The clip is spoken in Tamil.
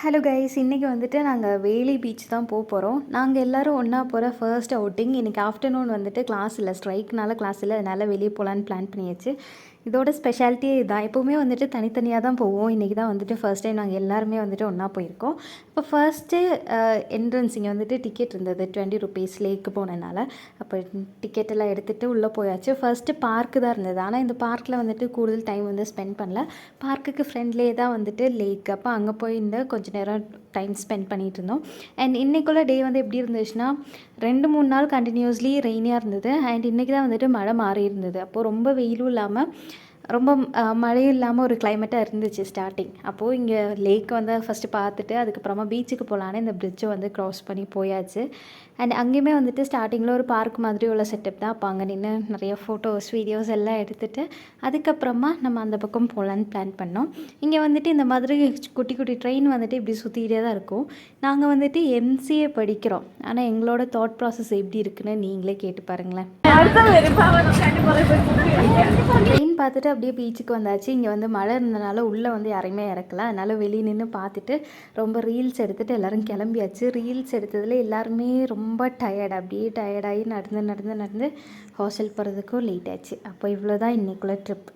ஹலோ கைஸ், இன்றைக்கி வந்துட்டு நாங்கள் வேலி பீச் தான் போகிறோம். நாங்கள் எல்லோரும் ஒன்றா போகிற ஃபர்ஸ்ட் அவுட்டிங். இன்றைக்கி ஆஃப்டர்நூன் வந்துட்டு கிளாஸ் இல்லை, ஸ்ட்ரைக்னால கிளாஸ் இல்லை, அதனால் வெளியே போகலான்னு பிளான் பண்ணியாச்சு. இதோட ஸ்பெஷாலிட்டியே இதுதான். எப்போவுமே வந்துட்டு தனித்தனியாக தான் போவோம். இன்றைக்கி தான் வந்துட்டு ஃபர்ஸ்ட் டைம் நாங்கள் எல்லாருமே வந்துட்டு ஒன்றா போயிருக்கோம். இப்போ ஃபர்ஸ்ட்டு என்ட்ரன்ஸ் இங்கே வந்துட்டு டிக்கெட் இருந்தது 20 ருபீஸ் லேக்கு போனதுனால. அப்போ டிக்கெட்டெல்லாம் எடுத்துகிட்டு உள்ளே போயாச்சு. ஃபர்ஸ்ட்டு பார்க்கு தான் இருந்தது. ஆனால் இந்த பார்க்கில் வந்துட்டு கூடுதல் டைம் வந்து ஸ்பெண்ட் பண்ணல. பார்க்குக்கு ஃப்ரெண்ட்லேயே தான் வந்துட்டு லேக். அப்போ அங்கே போயிருந்து கொஞ்சம் நேரம் டைம் ஸ்பெண்ட் பண்ணிகிட்டு இருந்தோம். அண்ட் இன்றைக்குள்ள டே வந்து எப்படி இருந்துச்சுன்னா 2-3 நாள் கண்டினியூஸ்லி ரெய்னியாக இருந்தது. அண்ட் இன்றைக்கி தான் வந்துட்டு மழை மாறி இருந்தது. அப்போது ரொம்ப வெயிலும் இல்லாமல் ரொம்ப மழையும் இல்லாமல் ஒரு கிளைமேட்டாக இருந்துச்சு ஸ்டார்டிங். அப்போது இங்கே லேக் வந்து ஃபஸ்ட்டு பார்த்துட்டு அதுக்கப்புறமா பீச்சுக்கு போகலான்னு இந்த பிரிட்ஜை வந்து க்ராஸ் பண்ணி போயாச்சு. அண்ட் அங்கேயுமே வந்துட்டு ஸ்டார்டிங்கில் ஒரு பார்க் மாதிரி உள்ள செட்டப் தான். அப்போ அங்கே நின்று நிறைய ஃபோட்டோஸ் வீடியோஸ் எல்லாம் எடுத்துகிட்டு அதுக்கப்புறமா நம்ம அந்த பக்கம் போகலான்னு பிளான் பண்ணோம். இங்கே வந்துட்டு இந்த மாதிரி குட்டி குட்டி ட்ரெயின் வந்துட்டு இப்படி சுற்றிக்கிட்டே தான் இருக்கும். நாங்கள் வந்துட்டு எம்சிஏ படிக்கிறோம். ஆனால் எங்களோட தாட் ப்ராசஸ் எப்படி இருக்குன்னு நீங்களே கேட்டு பாருங்களேன். ட்ரெயின் பார்த்துட்டு அப்படியே பீச்சுக்கு வந்தாச்சு. இங்கே வந்து மழை இருந்தனால உள்ளே வந்து யாரையுமே இறக்கல. அதனால் வெளியே நின்று பார்த்துட்டு ரொம்ப ரீல்ஸ் எடுத்துகிட்டு எல்லோரும் கிளம்பியாச்சு. ரீல்ஸ் எடுத்ததில் எல்லாருமே ரொம்ப டயர்ட், அப்படியே டயர்டாகி நடந்து நடந்து நடந்து ஹாஸ்டல் போகிறதுக்கும் லேட் ஆச்சு. அப்போ இவ்வளோ தான் இன்றைக்குள்ள ட்ரிப்.